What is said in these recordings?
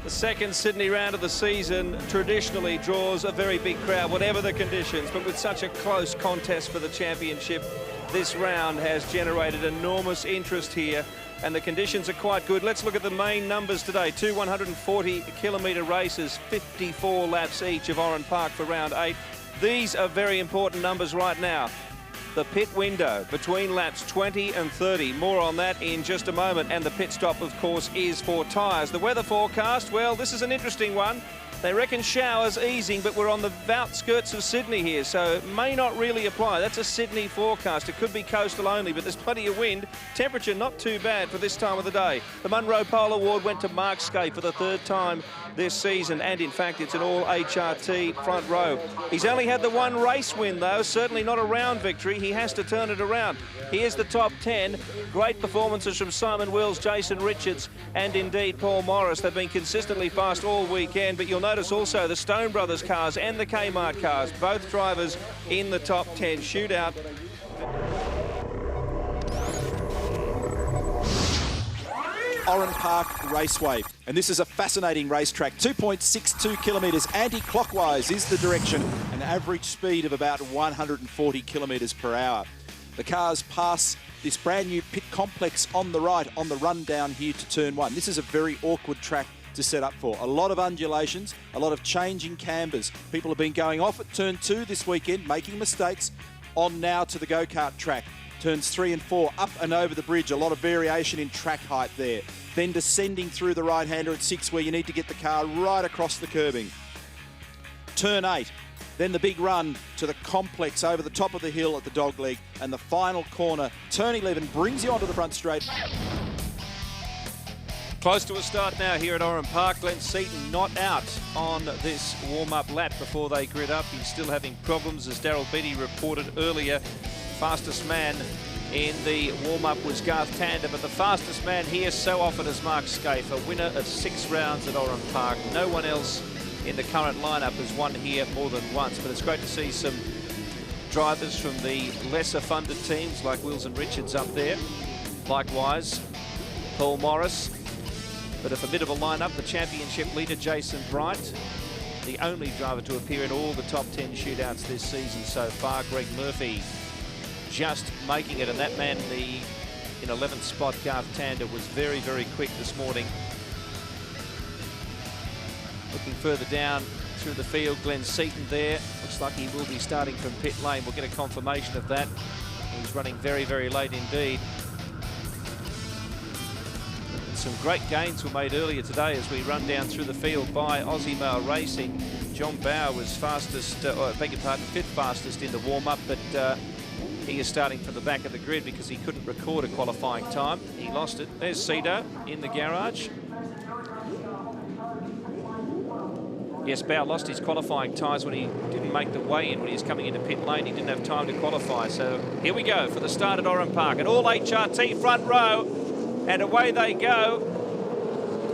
The second Sydney round of the season traditionally draws a very big crowd, whatever the conditions, but with such a close contest for the championship, this round has generated enormous interest here, and the conditions are quite good. Let's look at the main numbers today. Two 140-kilometre races, 54 laps each of Oran Park for round 8. These are very important numbers right now. The pit window between laps 20 and 30. More on that in just a moment. And the pit stop, of course, is for tyres. The weather forecast, well, this is an interesting one. They reckon showers easing, but we're on the outskirts of Sydney here, so it may not really apply. That's a Sydney forecast. It could be coastal only, but there's plenty of wind. Temperature not too bad for this time of the day. The Munro Pole Award went to Mark Skate for the third time this season, and in fact, it's an all HRT front row. He's only had the one race win, though, certainly not a round victory. He has to turn it around. Here's the top 10. Great performances from Simon Wills, Jason Richards, and indeed Paul Morris. They've been consistently fast all weekend, but you'll notice also the Stone Brothers cars and the Kmart cars, both drivers in the top 10 shootout. Oran Park Raceway, and this is a fascinating racetrack. 2.62 kilometres anti-clockwise is the direction, an average speed of about 140 kilometres per hour. The cars pass this brand new pit complex on the right on the run down here to turn 1. This is a very awkward track to set up for. A lot of undulations, a lot of changing cambers. People have been going off at turn 2 this weekend, making mistakes. On now to the go-kart track. Turns 3 and 4, up and over the bridge. A lot of variation in track height there. Then descending through the right-hander at 6, where you need to get the car right across the curbing. Turn 8. Then the big run to the complex over the top of the hill at the dogleg. And the final corner, turn 11, brings you onto the front straight. Close to a start now here at Oran Park. Glenn Seaton not out on this warm-up lap before they grid up. He's still having problems, as Daryl Beattie reported earlier. Fastest man in the warm-up was Garth Tander, but the fastest man here so often is Mark Skaife, a winner of 6 rounds at Oran Park. No one else in the current lineup has won here more than once, but it's great to see some drivers from the lesser funded teams like Wills and Richards up there. Likewise, Paul Morris. But a formidable lineup, the championship leader Jason Bright, the only driver to appear in all the top 10 shootouts this season so far. Greg Murphy just making it, and that man in 11th spot, Garth Tander, was very, very quick this morning. Looking further down through the field, Glenn Seaton there. Looks like he will be starting from pit lane. We'll get a confirmation of that. He's running very, very late indeed. Some great gains were made earlier today as we run down through the field by Aussie Mail Racing. John Bauer was fastest, beg your pardon, 5th fastest in the warm-up, but he is starting from the back of the grid because he couldn't record a qualifying time. He lost it. There's Cedar in the garage. Yes, Bauer lost his qualifying tyres when he didn't make the weigh-in when he was coming into pit lane. He didn't have time to qualify. So here we go for the start at Oran Park. An all HRT front row. And away they go.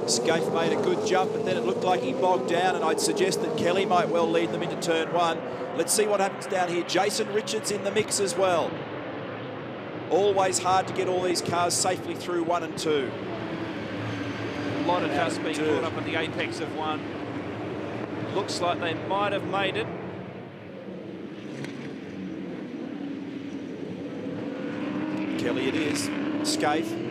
Skaife made a good jump, and then it looked like he bogged down, and I'd suggest that Kelly might well lead them into turn 1. Let's see what happens down here. Jason Richards in the mix as well. Always hard to get all these cars safely through 1 and 2. A lot of dust being brought up at the apex of 1. Looks like they might have made it. Kelly it is. Skaife.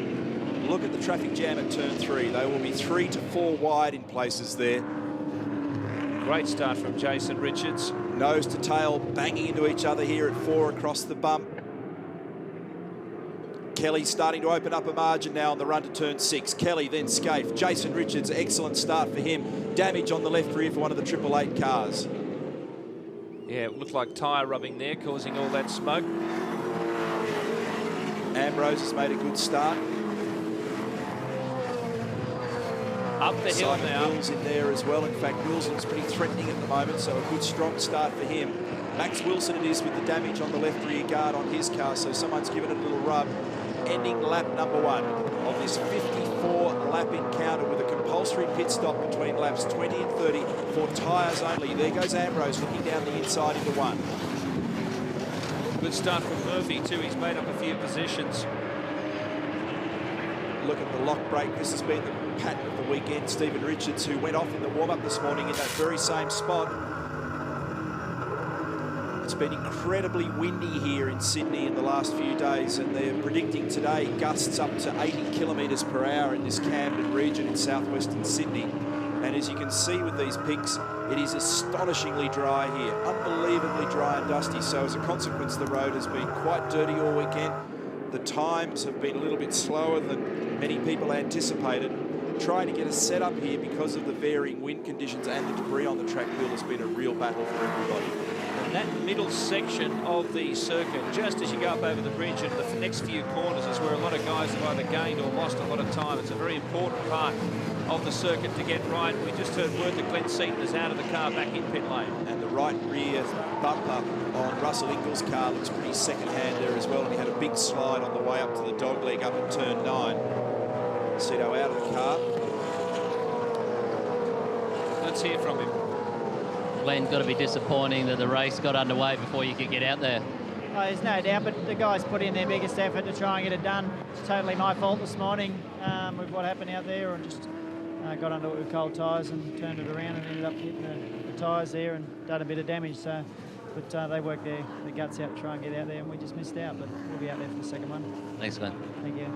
Look at the traffic jam at turn 3. They will be 3 to 4 wide in places there. Great start from Jason Richards. Nose to tail banging into each other here at 4 across the bump. Kelly starting to open up a margin now on the run to turn 6. Kelly, then Skaife. Jason Richards, excellent start for him. Damage on the left rear for one of the 888 cars. Yeah, it looked like tyre rubbing there, causing all that smoke. Ambrose has made a good start. Up the hill Simon now. Wills in there as well. In fact, Wilson's pretty threatening at the moment, so a good strong start for him. Max Wilson it is with the damage on the left rear guard on his car, so someone's given it a little rub. Ending lap number 1 of this 54-lap encounter with a compulsory pit stop between laps 20 and 30 for tyres only. There goes Ambrose looking down the inside into 1. Good start from Murphy too. He's made up a few positions. Look at the lock brake. This has been pattern of the weekend. Stephen Richards, who went off in the warm-up this morning in that very same spot. It's been incredibly windy here in Sydney in the last few days, and they're predicting today gusts up to 80 kilometres per hour in this Camden region in southwestern Sydney. And as you can see with these pics, it is astonishingly dry here, unbelievably dry and dusty. So as a consequence, the road has been quite dirty all weekend. The times have been a little bit slower than many people anticipated. Trying to get a setup here because of the varying wind conditions and the debris on the track hill has been a real battle for everybody. And that middle section of the circuit, just as you go up over the bridge and the next few corners, is where a lot of guys have either gained or lost a lot of time. It's a very important part of the circuit to get right. We just heard word that Glenn Seaton is out of the car back in pit lane. And the right rear bumper on Russell Ingall's car looks pretty second-hand there as well, and he had a big slide on the way up to the dog leg up at turn 9. Cito out of the car. Let's hear from him. Glenn, got to be disappointing that the race got underway before you could get out there. Oh, there's no doubt, but the guys put in their biggest effort to try and get it done. It's totally my fault this morning with what happened out there, and just got under it with cold tyres and turned it around and ended up hitting the tyres there and done a bit of damage. So, but they worked their guts out to try and get out there, and we just missed out. But we'll be out there for the second one. Thanks, Glenn. Thank you.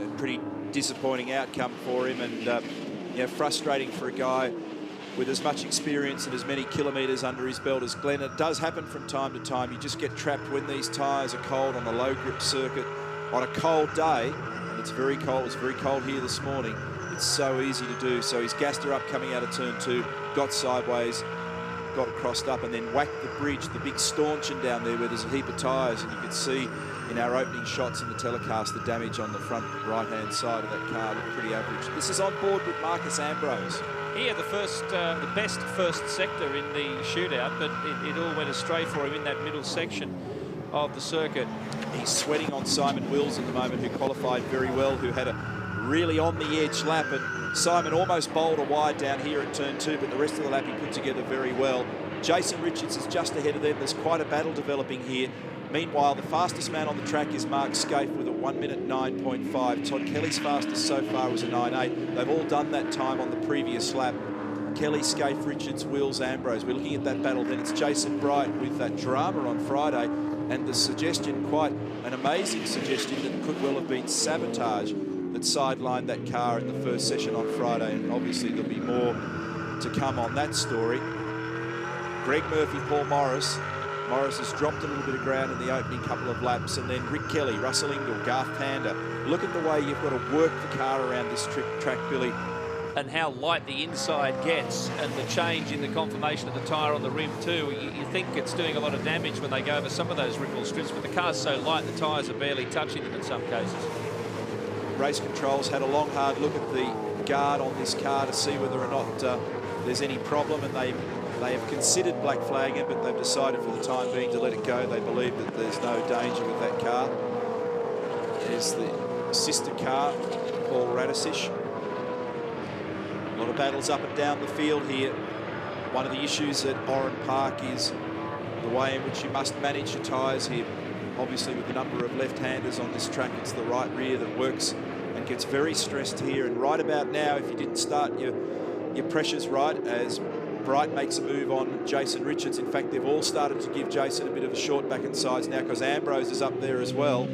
A pretty disappointing outcome for him, and you know, frustrating for a guy with as much experience and as many kilometres under his belt as Glenn. It does happen from time to time. You just get trapped when these tyres are cold on a low grip circuit on a cold day, and it's very cold. It's very cold here this morning. It's so easy to do. So he's gassed her up coming out of turn 2, got sideways, got it crossed up, and then whacked the bridge, the big stanchion down there where there's a heap of tyres, and you can see in our opening shots in the telecast the damage on the front right-hand side of that car looked pretty average. This is on board with Marcus Ambrose. He had the best first sector in the shootout, but it all went astray for him in that middle section of the circuit. He's sweating on Simon Wills at the moment, who qualified very well, who had a really on-the-edge lap, and Simon almost bowled a wide down here at turn 2, but the rest of the lap he put together very well. Jason Richards is just ahead of them. There's quite a battle developing here. Meanwhile, the fastest man on the track is Mark Scaife with a 1 minute 9.5. Todd Kelly's fastest so far was a 9.8. They've all done that time on the previous lap. Kelly, Scaife, Richards, Wills, Ambrose. We're looking at that battle. Then it's Jason Bright with that drama on Friday, and the suggestion, quite an amazing suggestion, that could well have been sabotage that sidelined that car in the first session on Friday, and obviously there'll be more to come on that story. Greg Murphy, Paul Morris. Morris has dropped a little bit of ground in the opening couple of laps, and then Rick Kelly, Russell Ingall, Garth Panda. Look at the way you've got to work the car around this track, Billy. And how light the inside gets, and the change in the conformation of the tyre on the rim too. You think it's doing a lot of damage when they go over some of those ripple strips, but the car's so light the tyres are barely touching them in some cases. Race Controls had a long, hard look at the guard on this car to see whether or not there's any problem, and they have considered black flagging it, but they've decided for the time being to let it go. They believe that there's no danger with that car. There's the sister car, Paul Radisich. A lot of battles up and down the field here. One of the issues at Oran Park is the way in which you must manage your tyres here. Obviously, with the number of left-handers on this track, it's the right rear that works and gets very stressed here. And right about now, if you didn't start your pressures right, as Bright makes a move on Jason Richards. In fact, they've all started to give Jason a bit of a short back and sides now, because Ambrose is up there as well.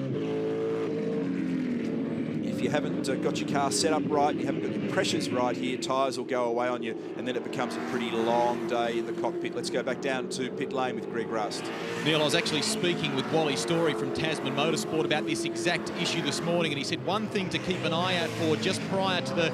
If you haven't got your car set up right, you haven't got your pressures right here, tyres will go away on you, and then it becomes a pretty long day in the cockpit. Let's go back down to pit lane with Greg Rust. Neil, I was actually speaking with Wally Story from Tasman Motorsport about this exact issue this morning, and he said one thing to keep an eye out for just prior to the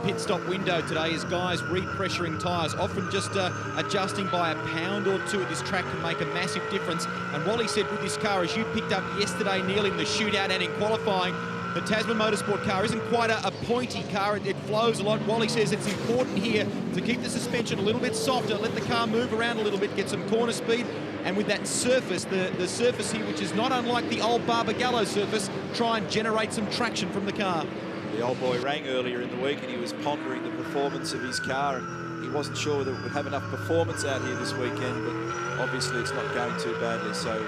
pit stop window today is guys repressuring tyres. Often just adjusting by a pound or two at this track can make a massive difference. And Wally said with this car, as you picked up yesterday, Neil, in the shootout and in qualifying, the Tasman Motorsport car isn't quite a pointy car. It flows a lot. Wally says it's important here to keep the suspension a little bit softer, let the car move around a little bit, get some corner speed, and with that surface, the surface here, which is not unlike the old Barbagallo surface, try and generate some traction from the car. The old boy rang earlier in the week, and he was pondering the performance of his car, and he wasn't sure whether it would have enough performance out here this weekend, but obviously it's not going too badly, so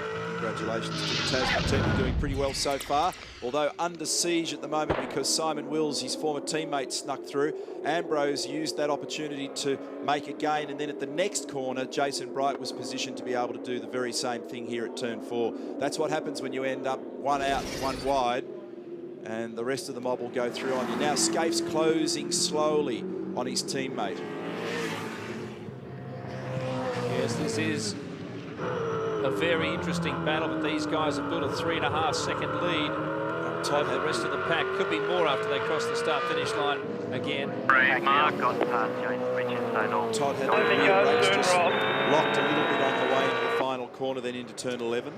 Congratulations to the Tasman team, are doing pretty well so far. Although under siege at the moment because Simon Wills, his former teammate, snuck through. Ambrose used that opportunity to make a gain, and then at the next corner, Jason Bright was positioned to be able to do the very same thing here at turn 4. That's what happens when you end up one out, one wide, and the rest of the mob will go through on you. Now Skaife's closing slowly on his teammate. Yes, this is a very interesting battle, but these guys have built a 3.5-second lead. Todd, the rest of the pack could be more after they cross the start-finish line again. Mark got past James Richards, so no. Todd had the rear brakes just locked a little bit on the way into the final corner, then into turn 11.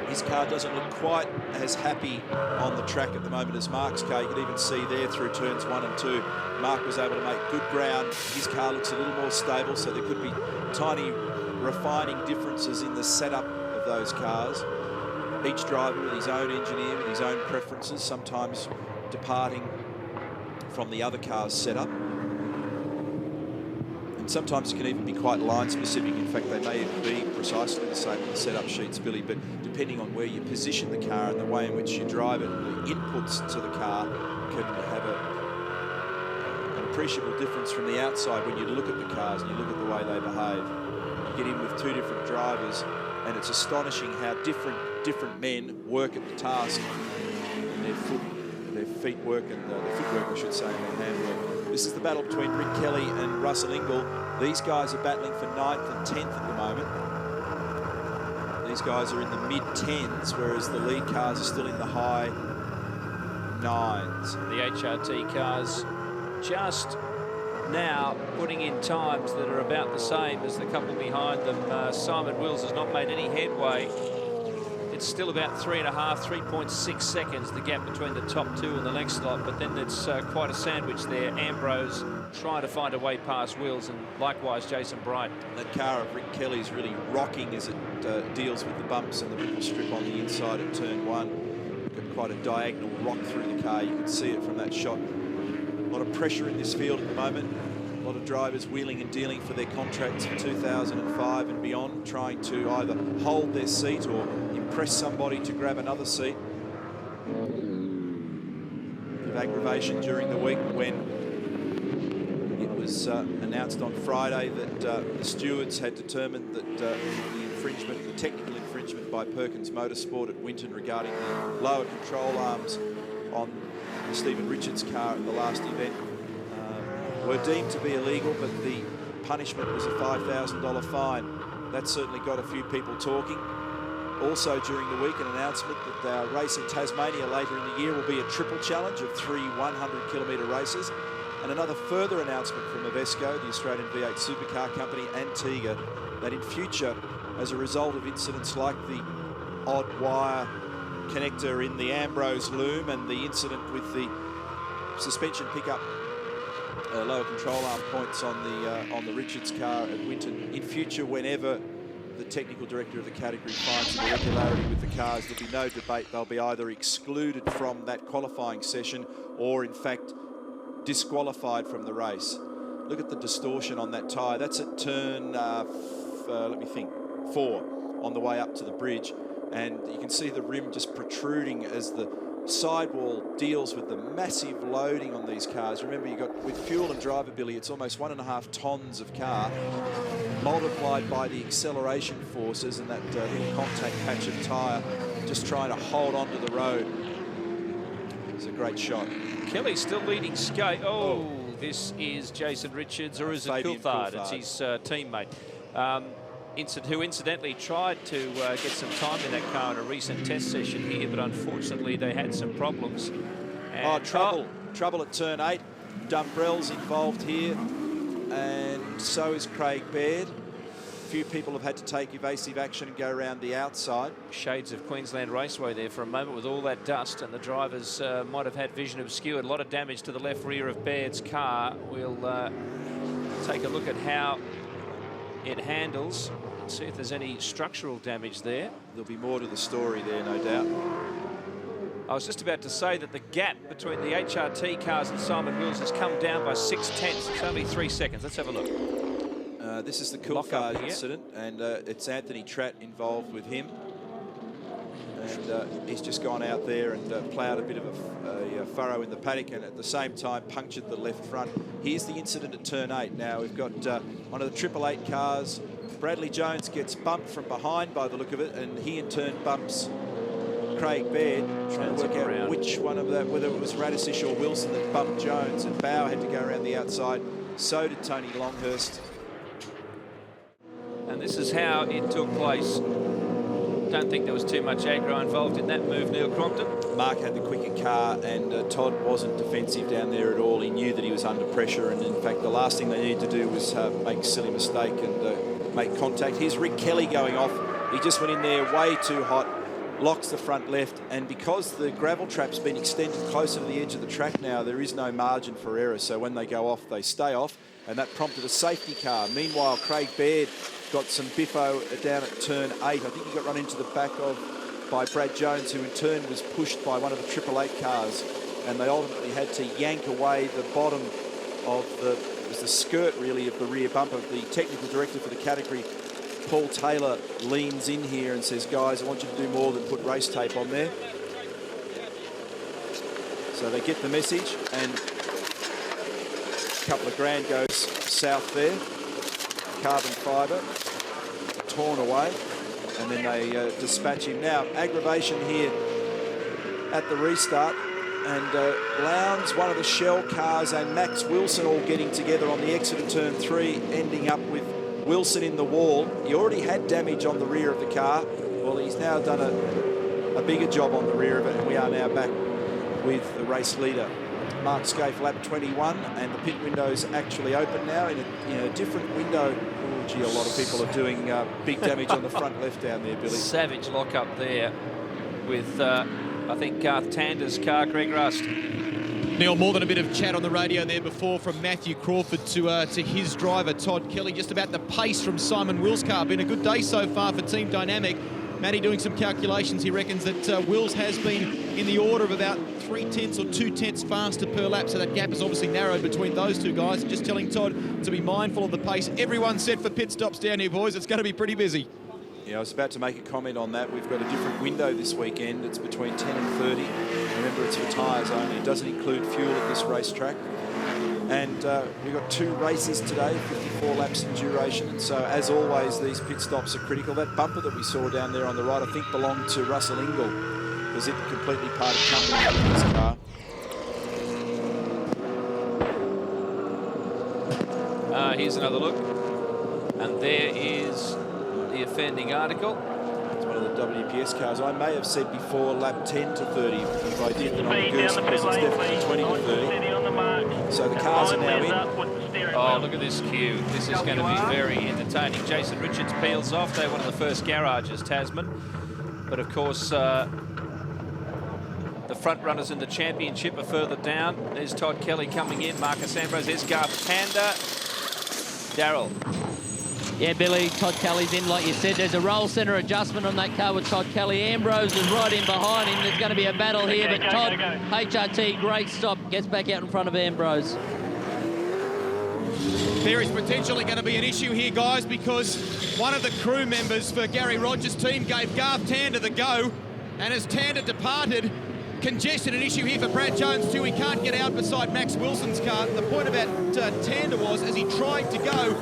His car doesn't look quite as happy on the track at the moment as Mark's car. You can even see there through turns 1 and 2, Mark was able to make good ground. His car looks a little more stable, so there could be tiny refining differences in the setup of those cars. Each driver with his own engineer, with his own preferences, sometimes departing from the other car's setup. And sometimes it can even be quite line-specific. In fact, they may even be precisely the same on the setup sheets, Billy, but depending on where you position the car and the way in which you drive it, the inputs to the car can have an appreciable difference from the outside when you look at the cars and you look at the way they behave. You get in with 2 different drivers, and it's astonishing how different men work at the task, and their feet work, and their footwork, I should say, and their handwork. This is the battle between Rick Kelly and Russell Ingall. These guys are battling for 9th and 10th at the moment. These guys are in the mid-10s, whereas the lead cars are still in the high 9s. The HRT cars just now putting in times that are about the same as the couple behind them. Simon Wills has not made any headway. It's still about 3.6 seconds, the gap between the top 2 and the next slot, but then it's quite a sandwich there. Ambrose trying to find a way past Wills, and likewise Jason Bright. That car of Rick Kelly's really rocking as it deals with the bumps and the ripple strip on the inside at turn 1. Got quite a diagonal rock through the car. You can see it from that shot. A lot of pressure in this field at the moment. A lot of drivers wheeling and dealing for their contracts for 2005 and beyond, trying to either hold their seat or impress somebody to grab another seat. A bit of aggravation during the week when it was announced on Friday that the stewards had determined that the technical infringement by Perkins Motorsport at Winton regarding the lower control arms on the Stephen Richards car at the last event were deemed to be illegal, but the punishment was a $5,000 fine. That certainly got a few people talking. Also during the week, an announcement that our race in Tasmania later in the year will be a triple challenge of 3 100-kilometre races, and another further announcement from Avesco, the Australian V8 Supercar Company, and Tiga, that in future, as a result of incidents like the odd wire connector in the Ambrose loom and the incident with the suspension pickup lower control arm points on the Richards car at Winton, in future, whenever the technical director of the category finds an irregularity with the cars, there'll be no debate. They'll be either excluded from that qualifying session or, in fact, disqualified from the race. Look at the distortion on that tyre. That's at turn, let me think, 4 on the way up to the bridge. And you can see the rim just protruding as the sidewall deals with the massive loading on these cars. Remember, you got, with fuel and drivability, it's almost 1.5 tons of car multiplied by the acceleration forces and that little contact patch of tyre just trying to hold onto the road. It's a great shot. Kelly still leading skate. Oh, this is Jason Richards, or is it Coulthard? It's his teammate. Who incidentally tried to get some time in that car in a recent test session here, but unfortunately they had some problems. And trouble at turn 8. Dumbrell's involved here, and so is Craig Baird. A few people have had to take evasive action and go around the outside. Shades of Queensland Raceway there for a moment with all that dust, and the drivers might have had vision obscured. A lot of damage to the left rear of Baird's car. We'll take a look at how it handles, see if there's any structural damage there. There'll be more to the story there, no doubt. I was just about to say that the gap between the HRT cars and Simon Wills has come down by 0.6. It's only 3 seconds. Let's have a look. This is the Coulthard incident, and it's Anthony Tratt involved with him. And he's just gone out there and ploughed a bit of a furrow in the paddock, and at the same time punctured the left front. Here's the incident at turn 8. Now we've got one of the 888 cars. Bradley Jones gets bumped from behind by the look of it, and he in turn bumps Craig Baird, trying to work out which one of that, whether it was Radisich or Wilson that bumped Jones, and Bauer had to go around the outside. So did Tony Longhurst. And this is how it took place. Don't think there was too much aggro involved in that move, Neil Crompton. Mark had the quicker car, and Todd wasn't defensive down there at all. He knew that he was under pressure, and in fact the last thing they needed to do was make a silly mistake and make contact. Here's Rick Kelly going off. He just went in there way too hot, locks the front left, and because the gravel trap's been extended closer to the edge of the track now, there is no margin for error. So when they go off, they stay off, and that prompted a safety car. Meanwhile, Craig Baird got some biffo down at turn 8. I think he got run into the back of by Brad Jones, who in turn was pushed by one of the 888 cars, and they ultimately had to yank away the bottom of the skirt really of the rear bumper. The technical director for the category, Paul Taylor, leans in here and says, guys, I want you to do more than put race tape on there. So they get the message, and a couple of grand goes south there. Carbon fibre torn away, and then they dispatch him. Now aggravation here at the restart, and Lowndes, one of the Shell cars, and Max Wilson all getting together on the exit of turn 3, ending up with Wilson in the wall. He already had damage on the rear of the car. Well, he's now done a bigger job on the rear of it, and we are now back with the race leader, Mark Scaife, lap 21, and the pit window's actually open now in a different window. Oh, gee, a lot of people are doing big damage on the front left down there, Billy. Savage lock up there with, I think, Garth Tander's car, Greg Rust. Neil, more than a bit of chat on the radio there before from Matthew Crawford to his driver, Todd Kelly, just about the pace from Simon Will's car. Been a good day so far for Team Dynamic. Matty doing some calculations. He reckons that Wills has been in the order of about 3/10 or 2/10 faster per lap, so that gap is obviously narrowed between those two guys. Just telling Todd to be mindful of the pace. Everyone's set for pit stops down here, boys. It's going to be pretty busy. Yeah, I was about to make a comment on that. We've got a different window this weekend. It's between 10 and 30. Remember, it's for tyres only. It doesn't include fuel at this racetrack. And we've got 2 races today, 54 laps in duration. And so, as always, these pit stops are critical. That bumper that we saw down there on the right, I think belonged to Russell Ingall, because it completely parted company with his car. Here's another look. And there is the offending article. It's one of the WPS cars. I may have said before lap 10 to 30. If I did, then I'm a goose, because it's definitely 20 to 30. So the cars are now in. Oh, look at this queue. This is going to be very entertaining. Jason Richards peels off. They're one of the first garages, Tasman. But of course, the front runners in the championship are further down. There's Todd Kelly coming in. Marcus Ambrose. There's Garth Tander. Darryl. Yeah, Billy, Todd Kelly's in, like you said. There's a roll centre adjustment on that car with Todd Kelly. Ambrose is right in behind him. There's going to be a battle here, but Todd, HRT, great stop, gets back out in front of Ambrose. There is potentially going to be an issue here, guys, because one of the crew members for Gary Rogers' team gave Garth Tander the go, and as Tander departed, congestion an issue here for Brad Jones too. He can't get out beside Max Wilson's car. The point about Tander was, as he tried to go,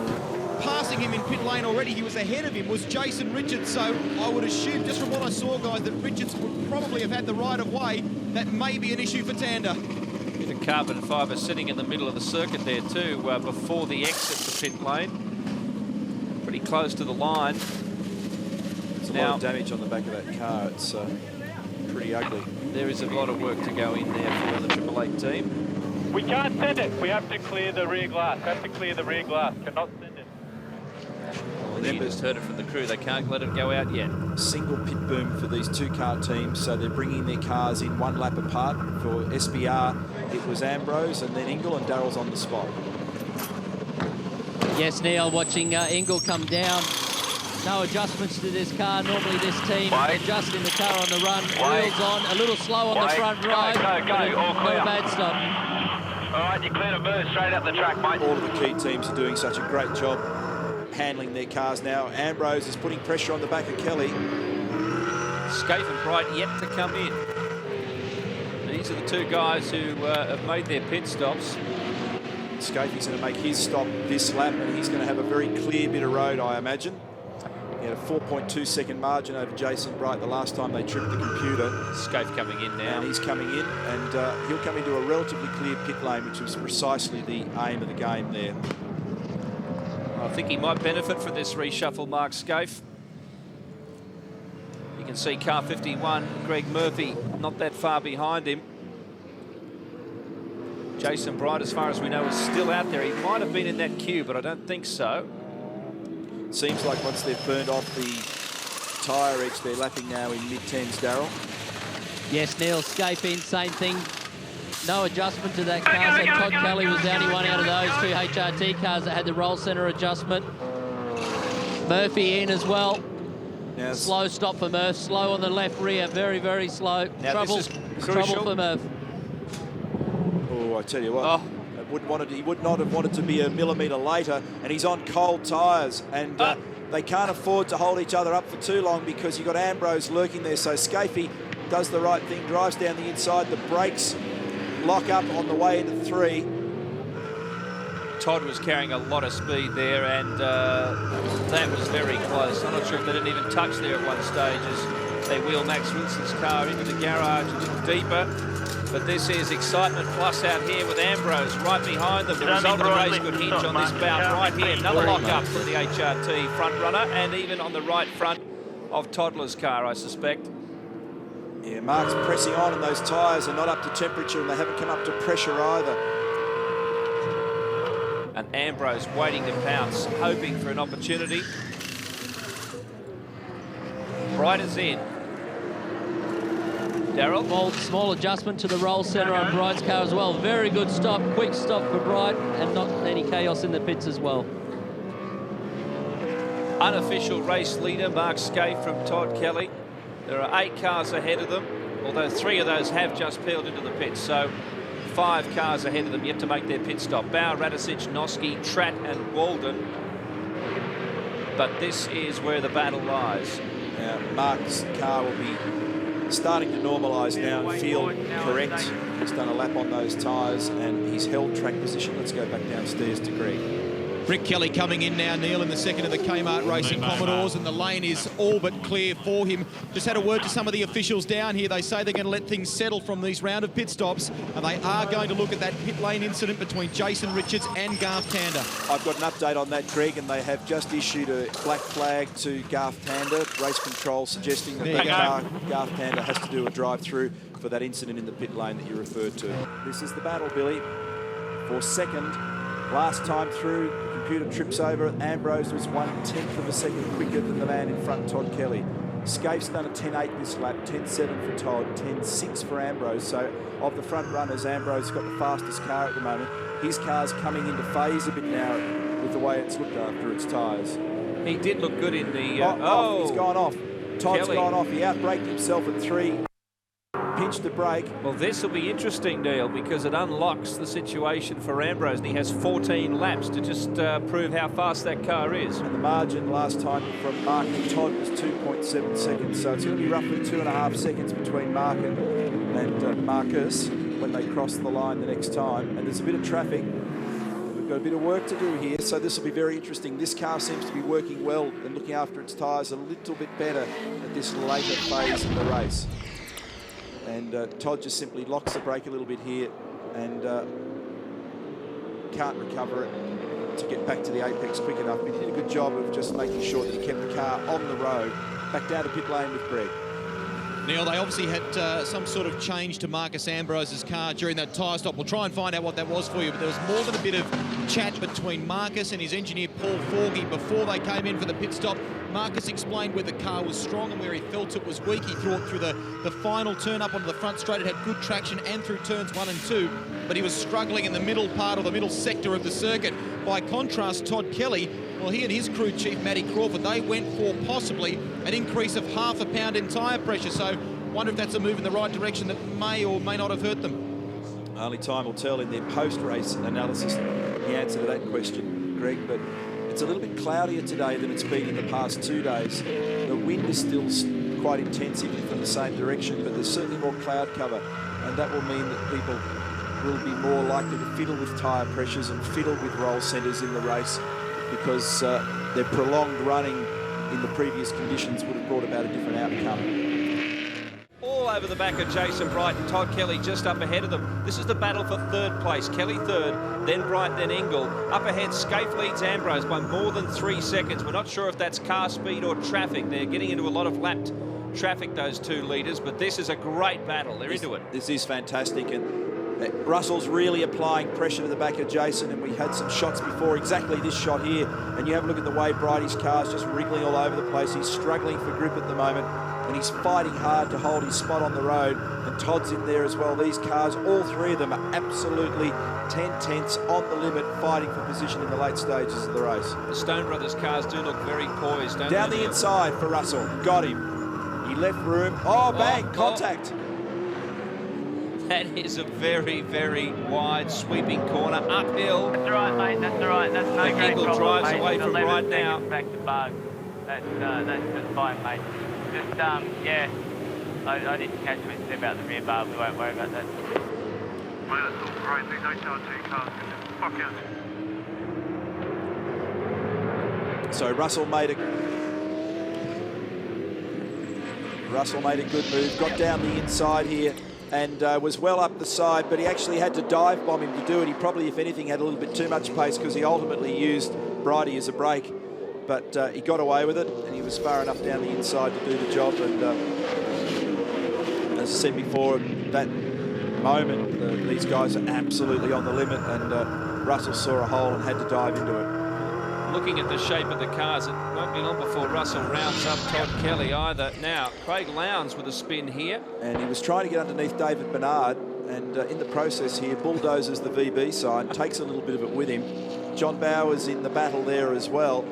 passing him in pit lane already, he was ahead of him, was Jason Richards. So I would assume, just from what I saw, guys, that Richards would probably have had the right of way. That may be an issue for Tander. The carbon fibre sitting in the middle of the circuit there too, before the exit to pit lane. Pretty close to the line. There's a lot of damage on the back of that car. It's pretty ugly. There is a lot of work to go in there for the 888 team. We can't send it. We have to clear the rear glass. We have to clear the rear glass. Cannot send it. Well, you just heard it from the crew. They can't let it go out yet. Single pit boom for these 2-car teams, so they're bringing their cars in 1 lap apart. For SBR, it was Ambrose, and then Ingall, and Darrell's on the spot. Yes, Neil, watching Ingall come down. No adjustments to this car. Normally this team adjusting the car on the run. Wheels on, a little slow on the front right. Go. All clear. No bad stop. All right, you clear to move straight up the track, mate. All of the key teams are doing such a great job handling their cars now. Ambrose is putting pressure on the back of Kelly. Scaife and Bright yet to come in. These are the two guys who have made their pit stops. Scaife's going to make his stop this lap, and he's going to have a very clear bit of road, I imagine. He had a 4.2 second margin over Jason Bright the last time they tripped the computer. Scaife coming in now. And he's coming in, and he'll come into a relatively clear pit lane, which was precisely the aim of the game there. I think he might benefit from this reshuffle, Mark Scaife. You can see car 51, Greg Murphy, not that far behind him. Jason Bright, as far as we know, is still out there. He might have been in that queue, but I don't think so. Seems like once they've burned off the tyre edge, they're lapping now in mid-tens, Darryl. Yes, Neil, Scaife in, same thing. No adjustment to that car, so Todd Kelly was the only one out of those two HRT cars that had the roll centre adjustment. Murphy in as well. Now, slow stop for Murph, slow on the left rear, very, very slow. Now trouble for Murph. Oh, I tell you what, he would not have wanted to be a millimetre later, and he's on cold tyres, and they can't afford to hold each other up for too long because you've got Ambrose lurking there. So Scaife does the right thing, drives down the inside, the brakes lock up on the way into 3. Todd was carrying a lot of speed there, and that was very close. I'm not sure if they didn't even touch there at one stage as they wheel Max Wilson's car into the garage a little deeper. But this is excitement plus out here with Ambrose right behind them. The result of the race could hinge on this bout right here. Another lock-up for the HRT front runner, and even on the right front of Toddler's car, I suspect. Yeah, Mark's pressing on, and those tyres are not up to temperature, and they haven't come up to pressure either. And Ambrose waiting to pounce, hoping for an opportunity. Bright is in. Darryl? Small adjustment to the roll centre on Bright's car as well. Very good stop, quick stop for Bright, and not any chaos in the pits as well. Unofficial race leader, Mark Scaife from Todd Kelly. There are 8 cars ahead of them, although 3 of those have just peeled into the pits, so 5 cars ahead of them yet to make their pit stop. Bauer, Radicic, Noski, Tratt and Walden. But this is where the battle lies. Now, Mark's car will be starting to normalise now and feel correct. He's done a lap on those tyres and he's held track position. Let's go back downstairs to Greg. Rick Kelly coming in now, Neil, in the second of the Kmart Racing Commodores, and the lane is all but clear for him. Just had a word to some of the officials down here. They say they're going to let things settle from these round of pit stops, and they are going to look at that pit lane incident between Jason Richards and Garth Tander. I've got an update on that, Greg, and they have just issued a black flag to Garth Tander, race control, suggesting that the car, Garth Tander, has to do a drive-through for that incident in the pit lane that you referred to. This is the battle, Billy, for second. Last time through, the computer trips over. Ambrose was 1/10 of a second quicker than the man in front, Todd Kelly. Scaife's done a 10.8 this lap, 10.7 for Todd, 10.6 for Ambrose. So of the front runners, Ambrose has got the fastest car at the moment. His car's coming into phase a bit now with the way it's looked after its tyres. He did look good in the... He's gone off. Todd's Kelly. gone off. He outbraked himself at 3. Pinched the brake. Well, this will be interesting, Neil, because it unlocks the situation for Ambrose, and he has 14 laps to just prove how fast that car is. And the margin last time from Mark to Todd was 2.7 seconds, so it's going to be roughly 2.5 seconds between Mark and Marcus when they cross the line the next time. And there's a bit of traffic. We've got a bit of work to do here, so this will be very interesting. This car seems to be working well and looking after its tyres a little bit better at this later phase of the race. And Todd just simply locks the brake a little bit here and can't recover it to get back to the apex quick enough. He did a good job of just making sure that he kept the car on the road. Back down to pit lane with Greg. Neil, they obviously had some sort of change to Marcus Ambrose's car during that tyre stop. We'll try and find out what that was for you, but there was more than a bit of chat between Marcus and his engineer Paul Forgy before they came in for the pit stop. Marcus explained where the car was strong and where he felt it was weak. He threw it through the final turn up onto the front straight. It had good traction and through turns 1 and 2, but he was struggling in the middle part or the middle sector of the circuit. By contrast, Todd Kelly, well, he and his crew chief, Matty Crawford, they went for possibly an increase of ½ a pound in tyre pressure. So wonder if that's a move in the right direction that may or may not have hurt them. Only time will tell in their post-race analysis the answer to that question, Greg, but it's a little bit cloudier today than it's been in the past 2 days. The wind is still quite intensive from the same direction, but there's certainly more cloud cover, and that will mean that people will be more likely to fiddle with tyre pressures and fiddle with roll centres in the race, because their prolonged running in the previous conditions would have brought about a different outcome. All over the back of Jason Bright and Todd Kelly just up ahead of them. This is the battle for third place. Kelly third, then Bright, then Engel. Up ahead, Scaife leads Ambrose by more than 3 seconds. We're not sure if that's car speed or traffic. They're getting into a lot of lapped traffic, those two leaders, but this is a great battle. They're into it. This is fantastic, and Russell's really applying pressure to the back of Jason, and we had some shots before, exactly this shot here, and you have a look at the way Brighty's car's just wriggling all over the place. He's struggling for grip at the moment, and he's fighting hard to hold his spot on the road, and Todd's in there as well. These cars, all three of them, are absolutely 10/10ths on the limit, fighting for position in the late stages of the race. The Stone Brothers cars do look very poised, don't Down they? the inside for Russell, got him. He left room, oh bang, contact. That is a very, very wide sweeping corner uphill. That's all right, mate. That's all right. That's no great Engel problem, drives mate. away from 11 right now. seconds back to Bug. That's just fine, mate. Just yeah. I didn't catch what you said about the rear bar. We won't worry about that. Mate, that's all great. These HRT cars can just fuck out. So Russell made a good move, got down the inside here, and was well up the side, but he actually had to dive bomb him to do it. He probably, if anything, had a little bit too much pace, because he ultimately used Brighty as a brake, but he got away with it, and he was far enough down the inside to do the job. And as I said before, that moment, these guys are absolutely on the limit, and Russell saw a hole and had to dive into it. Looking at the shape of the cars, it won't be long before Russell rounds up Todd Kelly either. Now, Craig Lowndes with a spin here. And he was trying to get underneath David Bernard, and in the process here, bulldozes the VB side, takes a little bit of it with him. John Bowers in the battle there as well,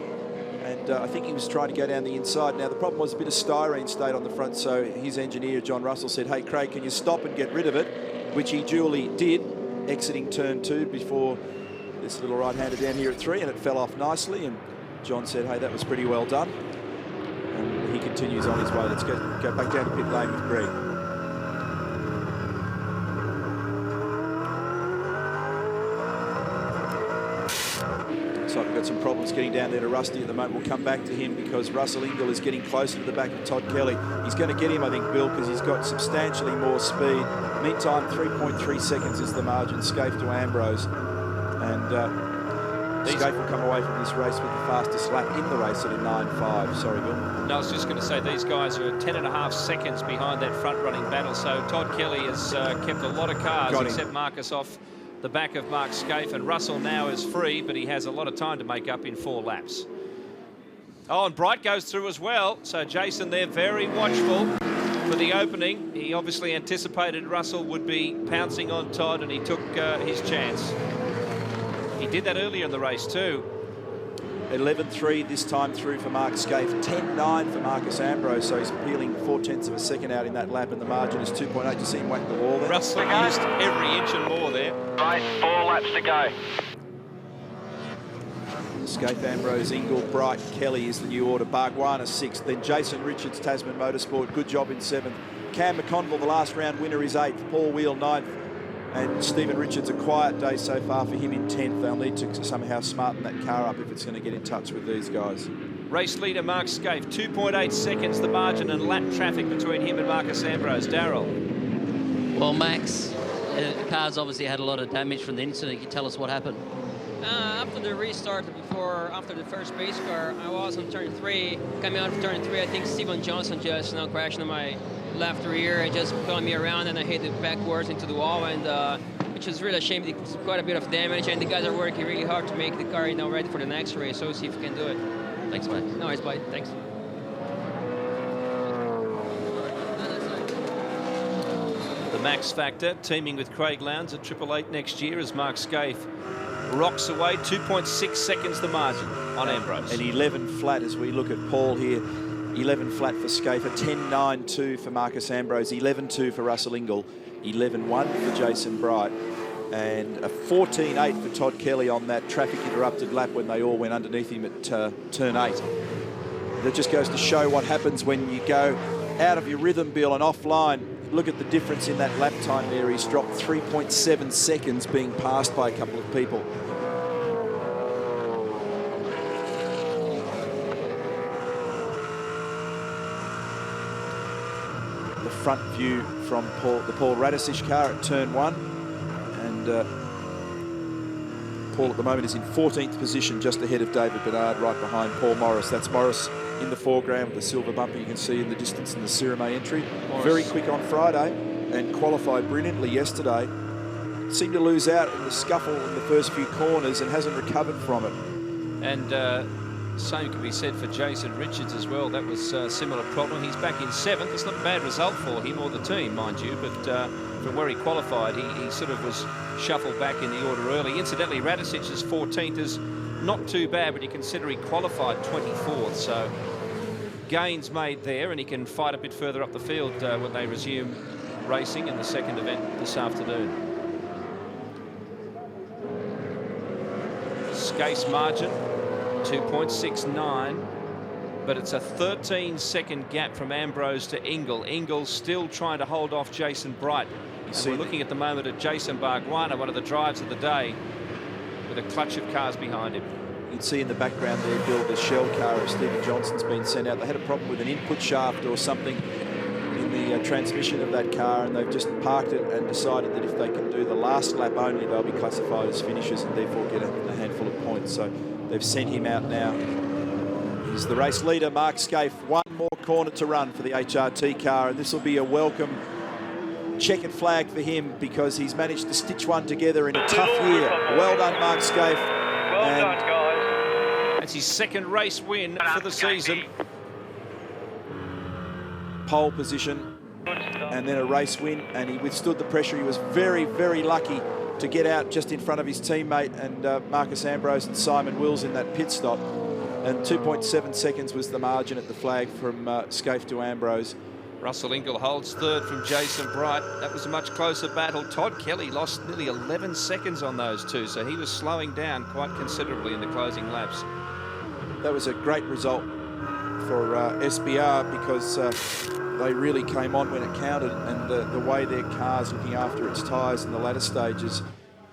and I think he was trying to go down the inside. Now, the problem was a bit of styrene stayed on the front, so his engineer, John Russell, said, hey, Craig, can you stop and get rid of it? Which he duly did, exiting turn 2 before this little right-hander down here at 3, and it fell off nicely, and John said, hey, that was pretty well done. And he continues on his way. Let's go back down to pit lane with Greg. Looks like we've got some problems getting down there to Rusty at the moment. We'll come back to him, because Russell Ingall is getting closer to the back of Todd Kelly. He's going to get him, I think, Bill, because he's got substantially more speed. Meantime, 3.3 seconds is the margin, Scaife to Ambrose. And Scaife will come away from this race with the fastest lap in the race at a 9.5. Sorry, Bill. No, I was just going to say, these guys are 10.5 seconds behind that front-running battle. So Todd Kelly has kept a lot of cars, except Marcus, off the back of Mark Scaife. And Russell now is free, but he has a lot of time to make up in 4 laps. Oh, and Bright goes through as well. So Jason there, very watchful for the opening. He obviously anticipated Russell would be pouncing on Todd, and he took his chance. He did that earlier in the race too. 11.3 this time through for Mark Scaife. 10.9 for Marcus Ambrose, so he's peeling 0.4 of a second out in that lap, and the margin is 2.8. You see him whack the wall there? Russell used every inch and more there. Right, 4 laps to go. Scaife, Ambrose, Ingall, Bright, Kelly is the new order. Bargwana 6th, then Jason Richards, Tasman Motorsport, good job in 7th. Cam McConville, the last round winner, is 8th. Paul Wheel 9th. And Stephen Richards, a quiet day so far for him in 10th. They'll need to somehow smarten that car up if it's going to get in touch with these guys. Race leader Mark Scaife, 2.8 seconds the margin, and lap traffic between him and Marcus Ambrose. Darryl. Well, Max, the car's obviously had a lot of damage from the incident. Can you tell us what happened? After the restart, after the first pace car, I was on turn 3. Coming out of turn 3, I think Stephen Johnson just crashed on my left rear and just spun me around, and I hit it backwards into the wall, and which is really a shame. It's quite a bit of damage, and the guys are working really hard to make the car ready for the next race. So we'll see if we can do it. Thanks, Max. No worries, bye. Thanks. The Max Factor, teaming with Craig Lowndes at 888 next year, as Mark Scaife rocks away. 2.6 seconds the margin on Ambrose. And 11 flat as we look at Paul here. 11 flat for Scaife, 10.92 for Marcus Ambrose, 11.2 for Russell Ingall, 11.1 for Jason Bright. and a 14.8 for Todd Kelly on that traffic interrupted lap when they all went underneath him at turn 8. That just goes to show what happens when you go out of your rhythm, Bill, and offline. Look at the difference in that lap time there. He's dropped 3.7 seconds being passed by a couple of people. The front view from the Paul Radisich car at turn 1. And Paul at the moment is in 14th position, just ahead of David Bernard, right behind Paul Morris. That's Morris in the foreground with the silver bumper you can see in the distance in the Sirame entry. Morris. Very quick on Friday and qualified brilliantly yesterday. Seemed to lose out in the scuffle in the first few corners and hasn't recovered from it. And same can be said for Jason Richards as well. That was a similar problem. He's back in 7th. It's not a bad result for him or the team, mind you, but from where he qualified, he sort of was shuffled back in the order early. Incidentally, Radisic's 14th is not too bad, but you consider he qualified 24th, so gains made there, and he can fight a bit further up the field when they resume racing in the second event this afternoon. Skaife's margin, 2.69, but it's a 13-second gap from Ambrose to Ingle. Ingle's still trying to hold off Jason Bright. And we're looking at the moment at Jason Bargwanna, one of the drives of the day, with a clutch of cars behind him. You can see in the background there, Bill, the shell car of Stephen Johnson's been sent out. They had a problem with an input shaft or something in the transmission of that car, and they've just parked it and decided that if they can do the last lap only, they'll be classified as finishers and therefore get a handful of points. So they've sent him out now. He's the race leader, Mark Scaife. One more corner to run for the HRT car, and this will be a welcome checkered flag for him because he's managed to stitch one together in a tough year. Well done, Mark Scaife. Well done, guys. That's his second race win for the season. Pole position and then a race win, and he withstood the pressure. He was very, very lucky to get out just in front of his teammate and Marcus Ambrose and Simon Wills in that pit stop. And 2.7 seconds was the margin at the flag from Scaife to Ambrose. Russell Ingle holds third from Jason Bright. That was a much closer battle. Todd Kelly lost nearly 11 seconds on those two, so he was slowing down quite considerably in the closing laps. That was a great result for SBR because they really came on when it counted, and the way their car's looking after its tyres in the latter stages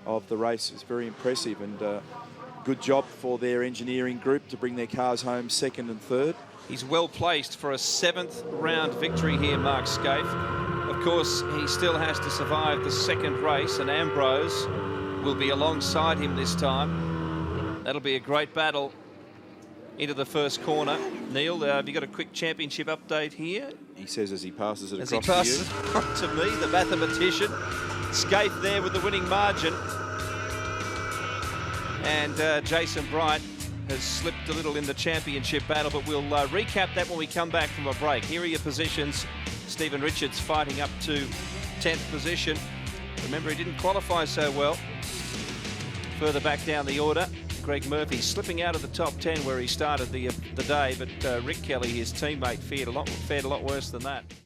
of the race is very impressive, and good job for their engineering group to bring their cars home second and third. He's well placed for a 7th round victory here, Mark Scaife. Of course, he still has to survive the second race, and Ambrose will be alongside him this time. That'll be a great battle into the first corner. Neil, have you got a quick championship update here? He says as he passes it as across he passes to you. it on to me, the mathematician. Scaife there with the winning margin. And Jason Bright has slipped a little in the championship battle, but we'll recap that when we come back from a break. Here are your positions. Stephen Richards fighting up to 10th position. Remember, he didn't qualify so well. Further back down the order, Greg Murphy slipping out of the top 10 where he started the day, but Rick Kelly, his teammate, fared a lot worse than that.